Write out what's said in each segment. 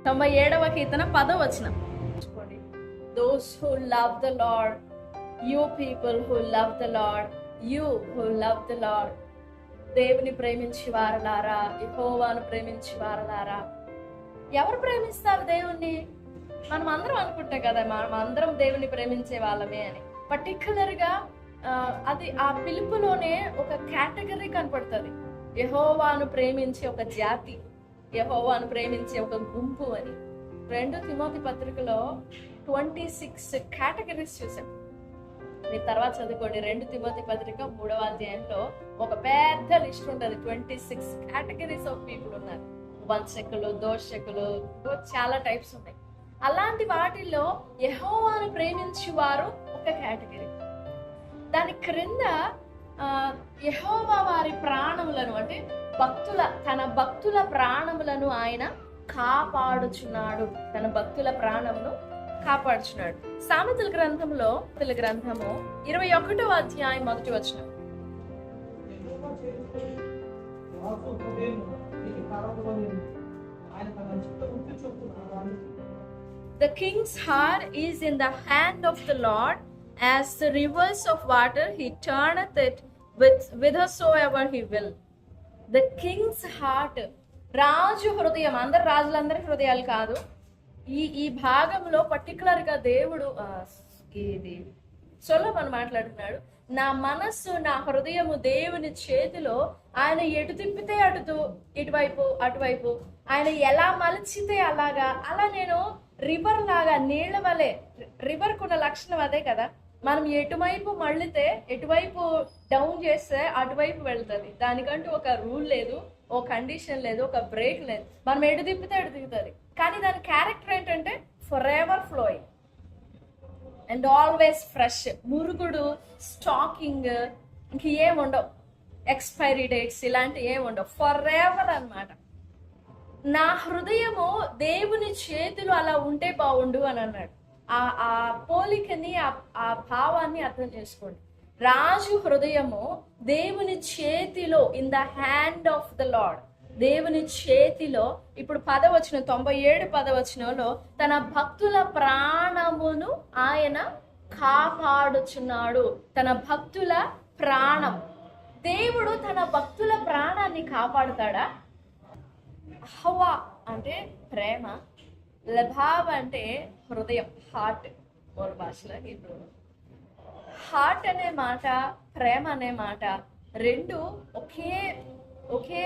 97వ కీర్తన 10వ వచనం. Those who love the Lord, you people who love the Lord, you who love the Lord. దేవుని ప్రేమించి వారలారా, యెహోవాను ప్రేమించి వారలారా. ఎవరు ప్రేమిస్తారు దేవుణ్ణి? మనం అందరం అనుకుంటాం కదా, మనం అందరం దేవుని ప్రేమించే వాళ్ళమే అని. పర్టికులర్ గా అది ఆ పిలుపులోనే ఒక కేటగిరీ కనపడుతుంది. యెహోవాను ప్రేమించే ఒక జాతి, యెహోవాను ప్రేమించే ఒక గుంపు అని. 2 తిమోతి పత్రికలో 26 కేటగిరీస్ చూసాం. మీరు తర్వాత చదువుకోండి. 2 తిమోతి పత్రిక 3వ అధ్యాయంలో ఒక పెద్ద లిస్ట్ ఉంటుంది. 26 కేటగిరీస్ ఆఫ్ పీపుల్ ఉన్నారు. వంచకులు, దోషకులు, చాలా టైప్స్ ఉన్నాయి. అలాంటి వాటిల్లో యెహోవాను ప్రేమించే వారు ఒక కేటగిరీ. దాని క్రింద యెహోవా వారి ప్రాణములను, అంటే తన భక్తుల ప్రాణములను ఆయన కాపాడుచున్నాడు. తన భక్తుల ప్రాణమును కాపాడుచున్నాడు. సామెతల గ్రంథము 21వ అధ్యాయం 1వ వచనం. The king's heart is in the hand of the Lord, as the rivers of water he turneth it whithersoever he will. The king's heart, రాజు హృదయం. రాజులందరి హృదయాలు కాదు. ఈ భాగంలో పర్టికులర్ గా దేవుడు సొలొమోను మాట్లాడుతున్నాడు. నా మనస్సు, నా హృదయము దేవుని చేతిలో. ఆయన ఎటు తిప్పితే ఇటువైపు అటువైపు, ఆయన ఎలా మలిచితే అలా నేను రివర్ లాగా, నీళ్ల వలె. రివర్ కున్న లక్షణం అదే కదా, మనం ఎటువైపు మళ్ళితే, ఎటువైపు డౌన్ చేస్తే అటువైపు వెళ్తుంది. దానికంటూ ఒక రూల్ లేదు, ఓ కండిషన్ లేదు, ఒక బ్రేక్ లేదు. మనం ఎటు తిప్పితే ఎటు దిగుతుంది. కానీ దాని క్యారెక్టర్ ఏంటంటే forever flowing and always fresh. మురుగుడు, స్టాకింగ్, ఇంక ఏముండవు, ఎక్స్పైరీ డేట్స్ ఇలాంటి ఏముండవు, ఫర్ ఎవర్ అన్నమాట. నా హృదయము దేవుని చేతులు అలా ఉంటే బాగుండు అని అన్నాడు. ఆ పోలికని, ఆ భావాన్ని అర్థం చేసుకోండి. రాజు హృదయము దేవుని చేతిలో, in the hand of the lord, దేవుని చేతిలో. ఇప్పుడు 97 పదవచనంలో తన భక్తుల ప్రాణమును ఆయన కాపాడుచున్నాడు. తన భక్తుల ప్రాణం. దేవుడు తన భక్తుల ప్రాణాన్ని కాపాడుతాడా? హవా అంటే ప్రేమ, లభావ్ అంటే హృదయం, హార్ట్. మూల భాషలో ఇప్పుడు హార్ట్ అనే మాట, ప్రేమ అనే మాట రెండు ఒకే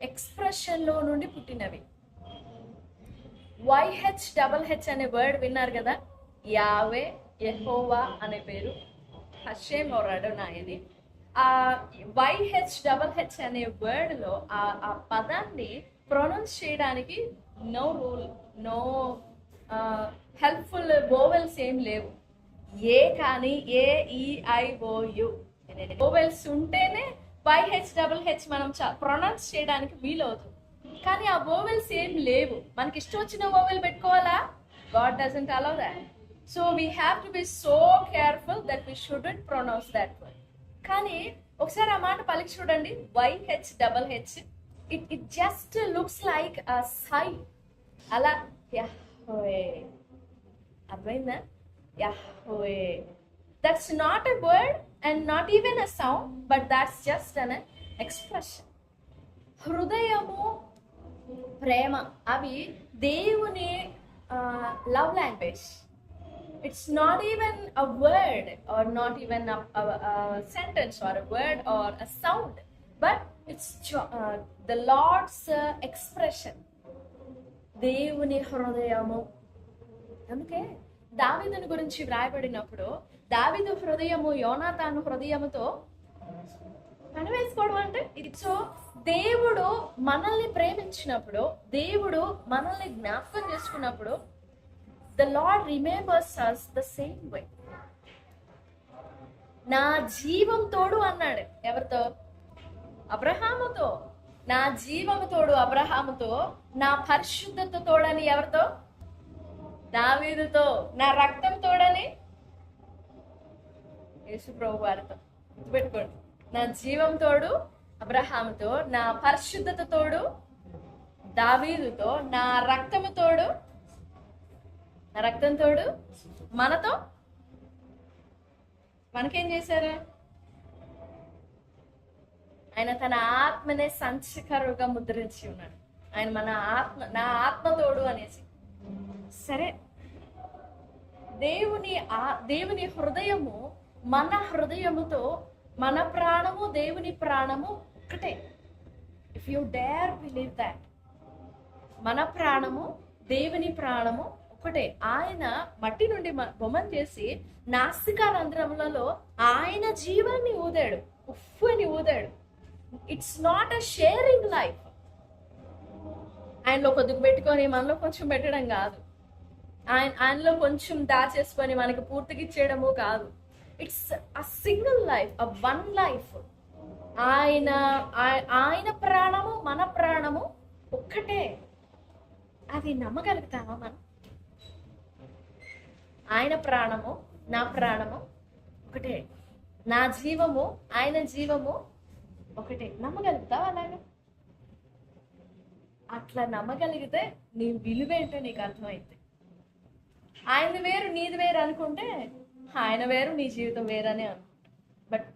ఎక్స్ప్రెషన్ లో నుండి పుట్టినవి. YHHH అనే వర్డ్ విన్నారు కదా, యావే, యెహోవా అనే పేరు, హషేమ్ ఆర్ అడోనాయ్ అని. ఆ YHHH అనే వర్డ్ లో ఆ పదాన్ని ప్రొనౌన్స్ చేయడానికి no rule, no helpful vowels ఏం లేవు. ఏ కానీ AEIOU వోవెల్స్ ఉంటేనే YHHH మనం ప్రొనౌన్స్ చేయడానికి వీలవుతుంది. కానీ ఆ వోవెల్స్ ఏం లేవు. మనకి ఇష్టం వచ్చిన వోవెల్ పెట్టుకోవాలా? God doesn't allow that. So we have to be so careful that we shouldn't pronounce that word. కానీ ఒకసారి ఆ మాట పలికి చూడండి, YHHH. It just looks like a sigh. అలా యహోవే, అర్థమైందా? యహోవే. That's not a word and not even a sound, but that's just an expression. హృదయము, ప్రేమ అవి దేవుని love language. It's not even a word or not even a sentence or a word or a sound, but it's the Lord's expression. దేవుని హృదయము. అందుకే దావీదుని గురించి వ్రాయబడినప్పుడు దావీదు హృదయము యోనాతాను హృదయముతో పనివేసుకోవడం అంటే ఇది. సో దేవుడు మనల్ని ప్రేమించినప్పుడు, దేవుడు మనల్ని జ్ఞాపకం చేసుకున్నప్పుడు, the Lord remembers us the same way. నా జీవం తోడు అన్నాడు. ఎవరితో? అబ్రహాముతో. నా జీవము తోడు అబ్రహాముతో, నా పరిశుద్ధత తోడని ఎవరితో? దావీదుతో. నా రక్తం తోడని యేసు ప్రభు వారితో. గుర్తుపెట్టుకోండి, నా జీవం తోడు అబ్రహాముతో, నా పరిశుద్ధత తోడు దావీదుతో, నా రక్తము తోడు నా రక్తం తోడు మనతో మనకేం చేశారు? ఆయన తన ఆత్మనే సంచకరుగా ముద్రించి ఉన్నాడు. ఆయన మన ఆత్మ, నా ఆత్మ తోడు అనేసి. సరే, దేవుని హృదయము మన హృదయముతో, మన ప్రాణము దేవుని ప్రాణము ఒకటే. If you dare believe that, మన ప్రాణము దేవుని ప్రాణము ఒకటే. ఆయన మట్టి నుండి బొమ్మను చేసి నాసికారంధ్రములలో ఆయన జీవాన్ని ఊదాడు, ఉఫ్ అని ఊదాడు. It's not a sharing life. ఆయనలో కొద్దిగా పెట్టుకొని మనలో కొంచెం పెట్టడం కాదు, ఆయనలో కొంచెం దాచేసుకొని మనకి పూర్తిగా ఇచ్చేయడము కాదు. It's a single life, a one life. ఆయన ప్రాణము మన ప్రాణము ఒక్కటే. అది నమ్మగలుగుతామా మనం? ఆయన ప్రాణము నా ప్రాణము ఒకటే, నా జీవము ఆయన జీవము ఒకటే. నమ్మగలుగుతావా అలాగా? అట్లా నమ్మగలిగితే నీ విలువేంటో నీకు అర్థమైంది. ఆయనది వేరు నీది వేరు అనుకుంటే ఆయన వేరు నీ జీవితం వేరనే అనుకుంటా. But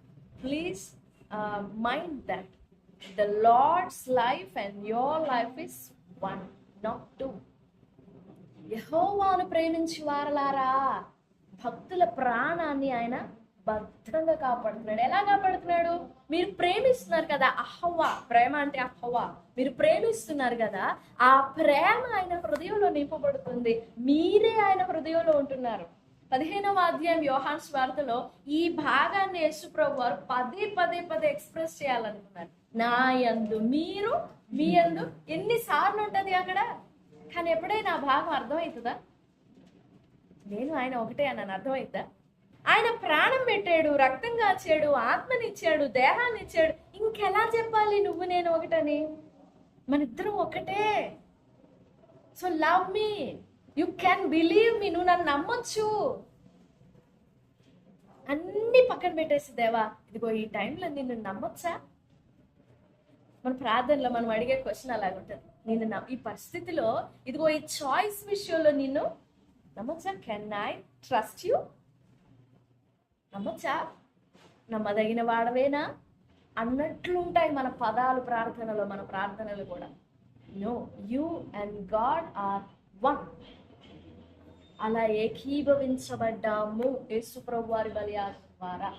please mind that the Lord's life and your life is one, not two. యెహోవాను ప్రేమించి వారలారా, భక్తుల ప్రాణాన్ని ఆయన భద్రంగా కాపాడుతున్నాడు. ఎలా కాపాడుతున్నాడు? మీరు ప్రేమిస్తున్నారు కదా, అహవ్వ ప్రేమ అంటే అహవ్వ, మీరు ప్రేమిస్తున్నారు కదా, ఆ ప్రేమ ఆయన హృదయంలో నింపబడుతుంది. మీరే ఆయన హృదయంలో ఉంటున్నారు. 15వ అధ్యాయం యోహాను సువార్తలో ఈ భాగాన్ని యేసు ప్రభు వారు పదే ఎక్స్ప్రెస్ చేయాలనుకున్నారు. నా యందు మీరు, మీ యందు. ఎన్నిసార్లు ఉంటది అక్కడ? కానీ ఎప్పుడైనా ఆ భాగం అర్థమవుతుందా? నేను ఆయన ఒకటే అన్నాను, అర్థమవుతుందా? ఆయన ప్రాణం పెట్టాడు, రక్తం కాచాడు, ఆత్మనిచ్చాడు, దేహాన్ని ఇచ్చాడు. ఇంకెలా చెప్పాలి నువ్వు నేను ఒకటని? మన ఇద్దరం ఒకటే. So love me, you can believe me. నువ్వు నన్ను నమ్మొచ్చు. అన్ని పక్కన పెట్టేసి, దేవా ఇదిగో ఈ టైంలో నిన్ను నమ్మొచ్చా? మన ప్రార్థనలో మనం అడిగే క్వశ్చన్ అలాగుంటుంది. నిన్ను ఈ పరిస్థితిలో, ఇదిగో ఈ చాయిస్ విషయంలో నిన్ను నమ్మొచ్చా? Can I trust you? నమ్మొచ్చా? నమ్మదగిన వాడవేనా అన్నట్లుంటాయి మన పదాలు ప్రార్థనలో, మన ప్రార్థనలు కూడా. No, you and God are one. అలా ఏకీభవించబడ్డాము యేసు ప్రభు వారి బలియాగం ద్వారా.